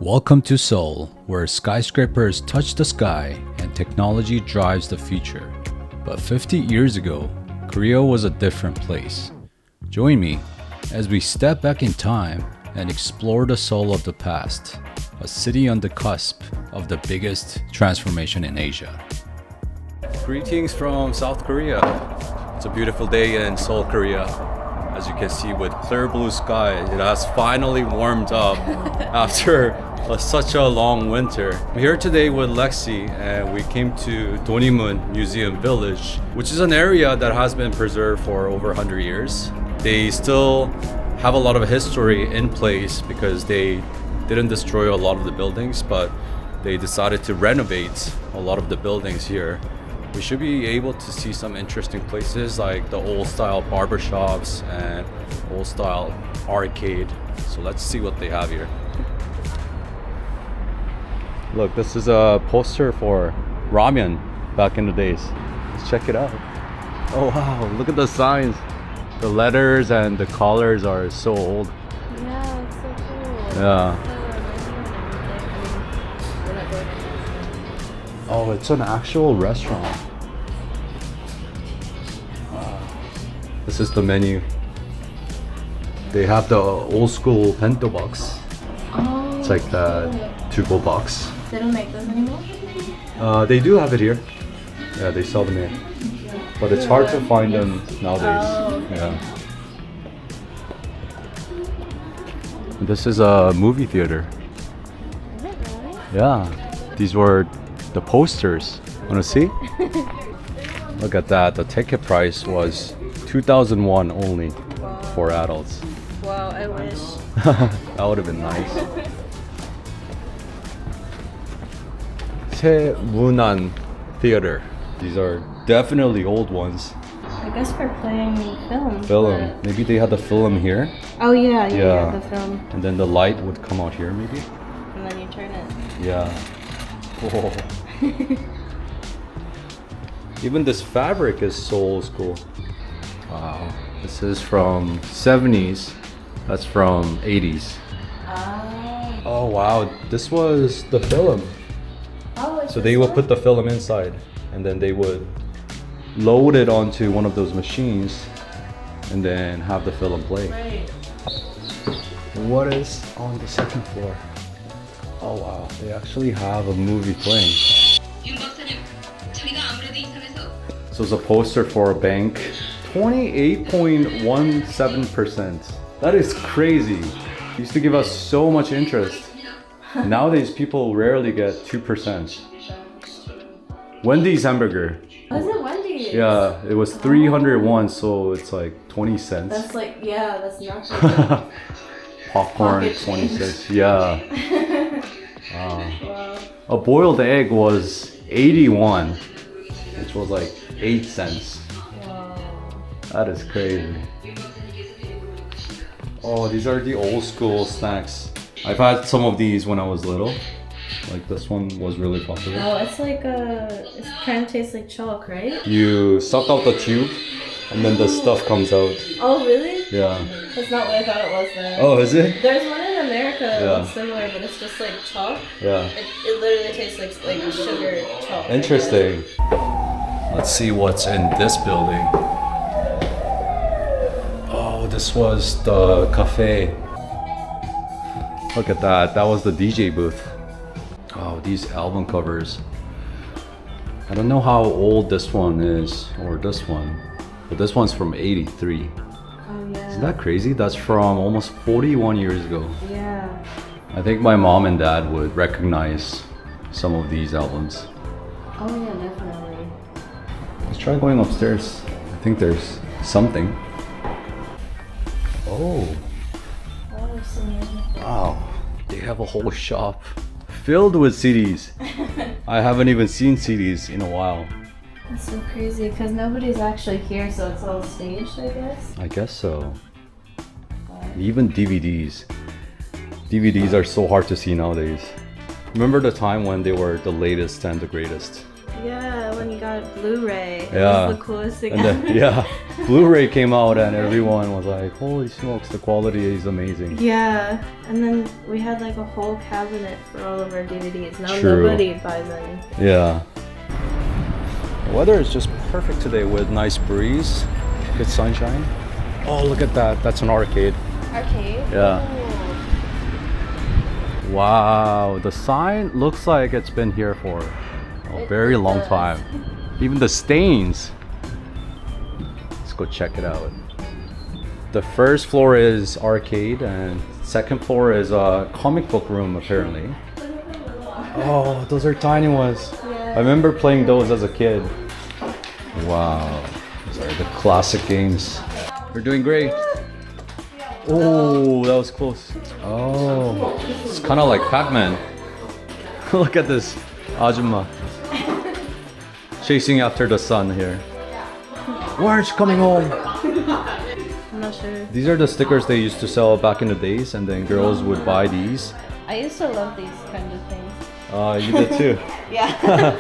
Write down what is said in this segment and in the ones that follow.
Welcome to Seoul, where skyscrapers touch the sky and technology drives the future. But 50 years ago, Korea was a different place. Join me as we step back in time and explore the soul of the past, a city on the cusp of the biggest transformation in Asia. Greetings from South Korea. It's a beautiful day in Seoul, Korea. As you can see, with clear blue sky, it has finally warmed up after such a long winter. We're here today with Lexi and we came to Donimun Museum Village, which is an area that has been preserved for over 100 years. They still have a lot of history in place because they didn't destroy a lot of the buildings, but they decided to renovate a lot of the buildings here. We should be able to see some interesting places like the old style barbershops and old style arcade. So let's see what they have here. Look, this is a poster for ramen back in the days. Let's check it out. Oh wow, look at the signs. The letters and the colors are so old. Yeah, it's so cool. Yeah. Oh, it's an actual restaurant. Wow. This is the menu. They have the old school bento box. Oh, It's like the to-go box. they don't make those anymore? They do have it here. Yeah, they sell them here. But it's hard to find them nowadays. Oh, okay. Yeah. This is a movie theater. Is it really? Yeah. These were the posters. Wanna see? Look at that. The ticket price was 2,001 only for adults. Wow, I wish. That would have been nice. 세문안 Theater. These are definitely old ones. I guess for playing film. Film. but- Maybe they had the film here, Oh yeah, Yeah. the film. and then the light would come out here, maybe. And then you turn it. Yeah. Whoa. Even this fabric is so old school. Wow. This is from 70s. That's from 80s. Ah. Oh wow. This was the film. Oh, it's So they would put the film inside and then they would load it onto one of those machines and then have the film play. Right. What is on the second floor? Oh wow, they actually have a movie playing. So it's a poster for a bank. 28.17%. That is crazy. Used to give us so much interest. Nowadays people rarely get 2%. Wendy's hamburger. Was it Wendy's? Yeah, it was 301, so it's like 20 cents. That's like, yeah, that's nothing. Popcorn, Pocket 26. Yeah. Wow. A boiled egg was 81, which was like 8 cents. Wow. That is crazy. Oh, these are the old school snacks. I've had some of these when I was little. Like this one was really popular. Oh, it's like it kind of tastes like chalk, right? You suck out the tube and then the stuff comes out. Oh, really? Yeah. That's not what I thought it was then. Oh, is it? There's one in America that Yeah. looks similar, but it's just like chalk. Yeah. It literally tastes like sugar chalk. Interesting. Let's see what's in this building. Oh, this was the cafe. Look at that. That was the DJ booth. Oh, these album covers. I don't know how old this one is or this one, but this one's from 83. Oh yeah. Isn't that crazy? That's from almost 41 years ago. Yeah. I think my mom and dad would recognize some of these albums. Oh yeah, definitely. Let's try going upstairs. I think there's something. Oh, Oh, so wow. They have a whole shop filled with CDs. I haven't even seen CDs in a while. that's so crazy because nobody's actually here, so it's all staged, I guess. I guess so. Even DVDs. DVDs are so hard to see nowadays. Remember the time when they were the latest and the greatest? Yeah, when you got Blu-ray. It Yeah. was the coolest thing And ever. then, yeah, Blu-ray came out and everyone was like, holy smokes, the quality is amazing. Yeah, and then we had like a whole cabinet for all of our DVDs. Now True. nobody buys any. Yeah. The weather is just perfect today with nice breeze, good sunshine. Oh, look at that. That's an arcade. Arcade? Yeah. Wow, the sign looks like it's been here for a very long does. time. Even the stains. Let's go check it out. The first floor is arcade and second floor is a comic book room apparently. Oh, those are tiny ones. Yeah. I remember playing those as a kid. Wow, those are the classic games. We're doing great. Oh, that was close. Oh, it's kind of like Pac-Man. Look at this Ajumma chasing after the sun here. Why aren't you coming home? I'm not sure. These are the stickers they used to sell back in the days, and then girls would buy these. I used to love these kind of things. You did too. Yeah.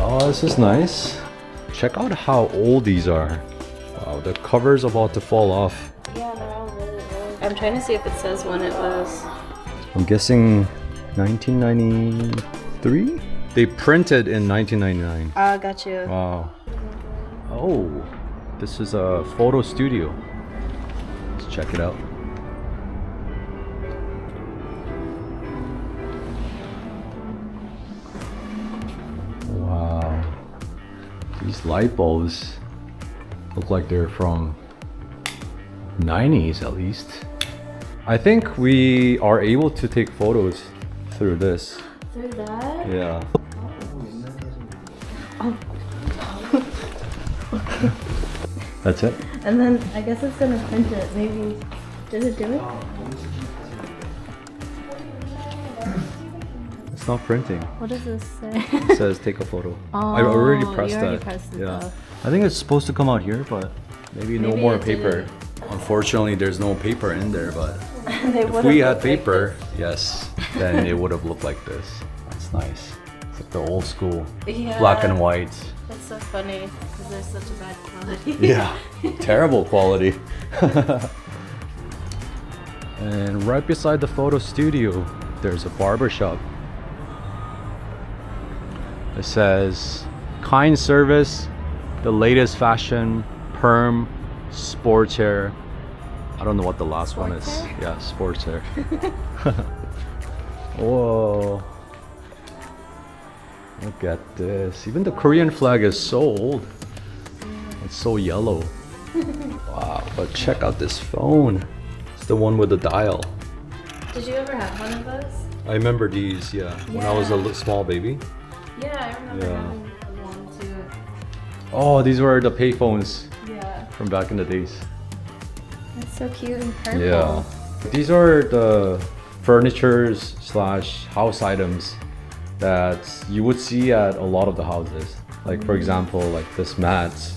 Oh, this is nice. Check out how old these are. Wow, the cover's about to fall off. Yeah, they're all really old. I'm trying to see if it says when it was. I'm guessing 1993? They printed in 1999. Ah, got you. Wow. Oh, this is a photo studio. Let's check it out. Wow. These light bulbs look like they're from 90s at least. I think we are able to take photos through this. Through that? Yeah. That's it? And then I guess it's gonna print it. Maybe. Did it do it? It's not printing. What does this say? It says take a photo. I already pressed you already that. pressed it Yeah. though. I think it's supposed to come out here, but maybe no Maybe more it paper. didn't. Unfortunately, there's no paper in there, but They if would've we had looked like paper, yes, then it would have looked like this. That's nice. It's like the old school, Yeah. black and white. That's so funny because there's such a bad quality. Yeah, terrible quality. And right beside the photo studio, there's a barber shop. It says, kind service, the latest fashion, perm, sports hair. I don't know what the last one is. Sports hair? Yeah, sports hair. Whoa. Look at this. Even the Korean flag is so old. It's so yellow. Wow, but check out this phone. It's the one with the dial. Did you ever have one of those? I remember these, yeah, when I was a small baby. Yeah, I remember Yeah. having one too. Oh, these were the payphones Yeah. from back in the days. That's so cute and purple. Yeah. These are the furnitures slash house items that you would see at a lot of the houses. Like for example, like this mats.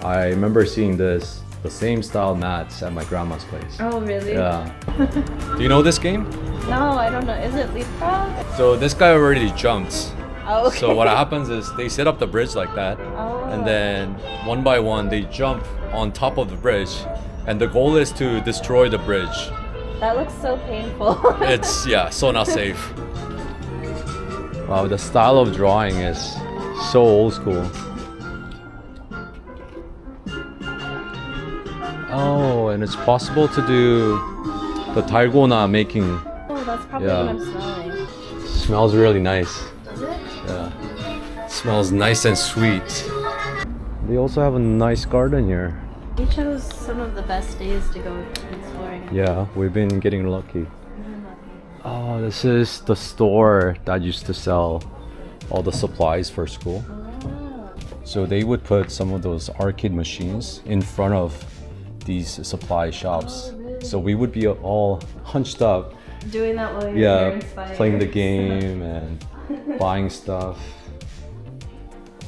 I remember seeing this, the same style mats at my grandma's place. Oh, really? Yeah. Do you know this game? No, I don't know. Is it leapfrog? So this guy already jumped. Oh, okay. So what happens is they set up the bridge like that, Oh. and then one by one they jump on top of the bridge, and the goal is to destroy the bridge. That looks so painful. It's, yeah, so not safe. Wow, the style of drawing is so old school. Oh, and it's possible to do the dalgona making. Oh, that's probably Yeah. what I'm smelling. Smells really nice. Is it? Yeah. Smells nice and sweet. They also have a nice garden here. We chose some of the best days to go exploring. Yeah, we've been getting lucky. Oh, this is the store that used to sell all the supplies for school. Oh. So they would put some of those arcade machines in front of these supply shops. Oh, really? So we would be all hunched up, Doing that while you're yeah, inspired. playing the game and buying stuff.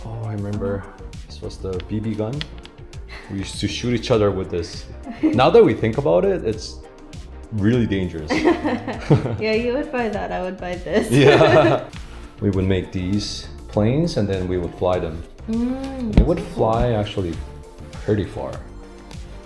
Oh, I remember this was the BB gun. We used to shoot each other with this. Now that we think about it, it's really dangerous. Yeah, you would buy that. I would buy this. Yeah. We would make these planes and then we would fly them. It would fly actually pretty far.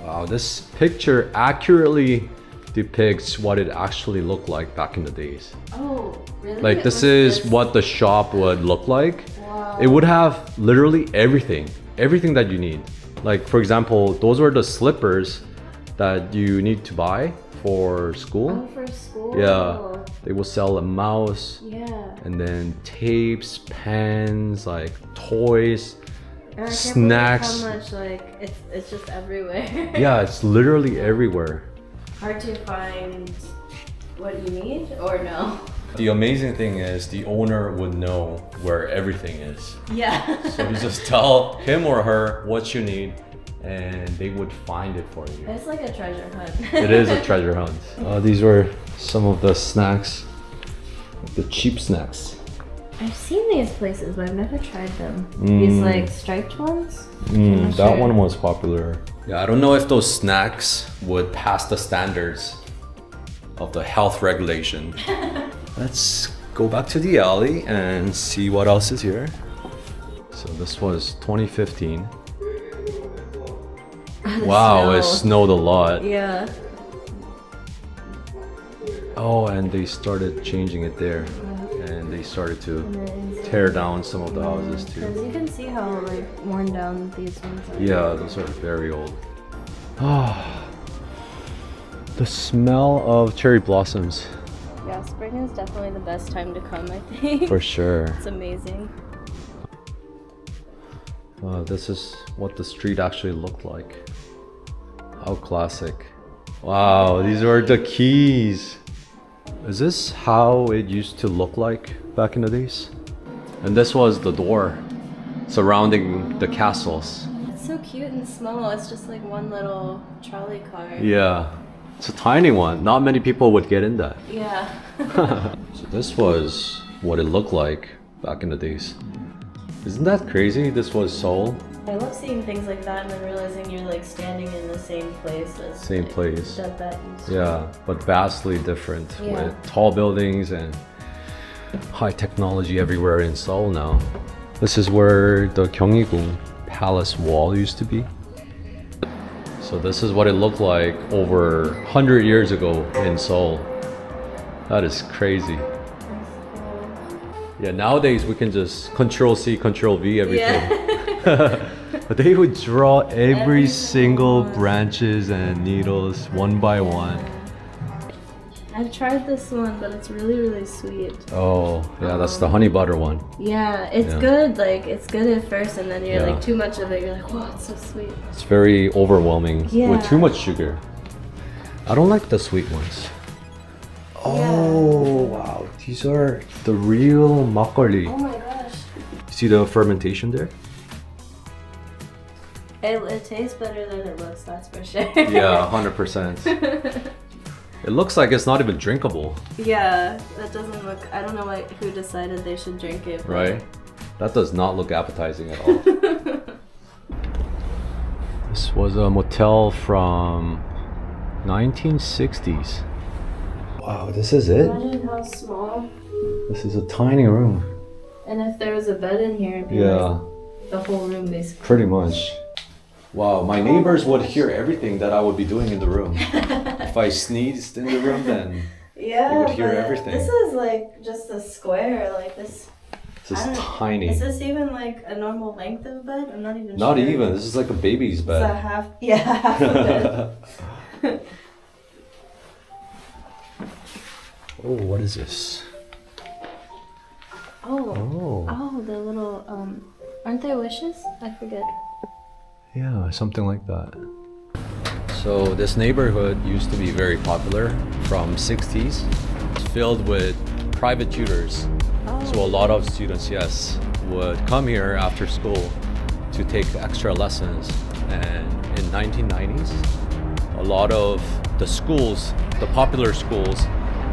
Wow, this picture accurately depicts what it actually looked like back in the days. Oh, really? Like this is what the shop would look like. Wow. It would have literally everything that you need. Like for example, those were the slippers that you need to buy for school. Oh, for school. Yeah, they will sell a mouse. Yeah. And then tapes, pens, like toys, And I can't snacks. believe how much like it's just everywhere. Yeah, it's literally everywhere. Hard to find what you need or no. The amazing thing is the owner would know where everything is. Yeah. So you just tell him or her what you need and they would find it for you. It's like a treasure hunt. It is a treasure hunt. These were some of the snacks, the cheap snacks. I've seen these places, but I've never tried them. These like striped ones. That one was popular. Yeah, I don't know if those snacks would pass the standards of the health regulation. Let's go back to the alley and see what else is here. So this was 2015. Wow, it snowed a lot. Yeah. Oh, and they started changing it there. And they started to tear down some of the houses Because too. you can see how like worn down these ones are. Yeah, those are very old. Ah, the smell of cherry blossoms. Yeah, spring is definitely the best time to come, I think. For sure. It's amazing. This is what the street actually looked like. How classic. Wow, these are the keys. Is this how it used to look like back in the days? And this was the door surrounding the castles. It's so cute and small. It's just like one little trolley car. Yeah, it's a tiny one. Not many people would get in that. Yeah. So this was what it looked like back in the days. Isn't that crazy? This was Seoul. I love seeing things like that and then realizing you're like standing in the same place as Same place. that used to. Yeah, but vastly different Yeah. with tall buildings and high technology everywhere in Seoul now. This is where the Gyeonggi-gung Palace Wall used to be. So this is what it looked like over 100 years ago in Seoul. That is crazy. Yeah, nowadays we can just Control C, Control V everything. Yeah. But they would draw every Every single single one. branches and needles one by one. I've tried this one, but it's really, really sweet. Oh, yeah, that's the honey butter one. Yeah, it's Yeah. good. Like, it's good at first, and then you're Yeah. like, too much of it, you're like, whoa, it's so sweet. It's very overwhelming Yeah. with too much sugar. I don't like the sweet ones. Oh, wow. These are the real makgeolli. Oh my gosh. See the fermentation there? It tastes better than it looks, that's for sure. Yeah, 100%. It looks like it's not even drinkable, Yeah, that doesn't look. I don't know who decided they should drink it. But right? That does not look appetizing at all. This was a motel from 1960s. Wow, this is it? Imagine how small. This is a tiny room. And if there was a bed in here, it'd be Yeah, like the whole room basically. pretty much. Wow, my neighbors would hear everything that I would be doing in the room. If I sneezed in the room, then Yeah, You would hear but everything. This is like just a square, like this. this I is don't- tiny. Is this even like a normal length of bed? I'm not even Not sure. even. This is like a baby's It's a bed. half. Yeah, half a bed. Oh, what is this? Oh. Oh, The little aren't they wishes? I forget. yeah, something like that. So this neighborhood used to be very popular from 60s. It's filled with private tutors. So a lot of students, yes, would come here after school to take extra lessons. And in 1990s, a lot of the schools, the popular schools,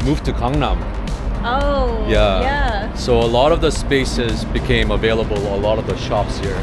moved to Gangnam. Oh. Yeah. Yeah. So a lot of the spaces became available, a lot of the shops here.